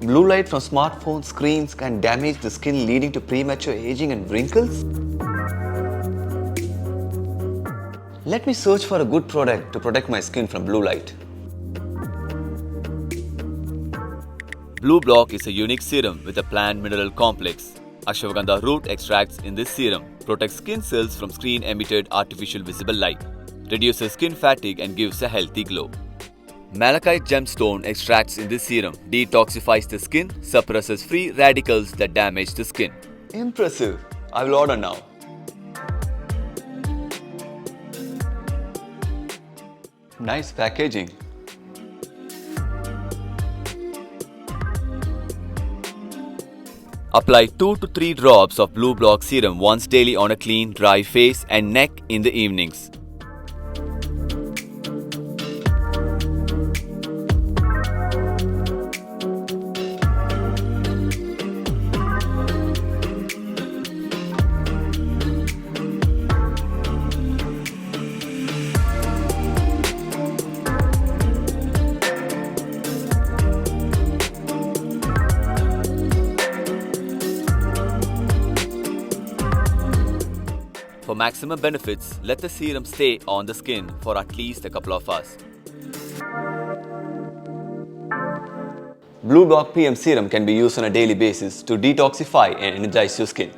Blue light from smartphone screens can damage the skin, leading to premature aging and wrinkles. Let me search for a good product to protect my skin from blue light. Blue Block is a unique serum with a plant mineral complex. Ashwagandha root extracts in this serum protects skin cells from screen-emitted artificial visible light, reduces skin fatigue and gives a healthy glow. Malachite gemstone extracts in this serum detoxifies the skin, suppresses free radicals that damage the skin. Impressive! I will order now. Nice packaging. Apply 2 to 3 drops of Blue Block serum once daily on a clean, dry face and neck in the evenings. For maximum benefits, let the serum stay on the skin for at least a couple of hours. Blue Block PM serum can be used on a daily basis to detoxify and energize your skin.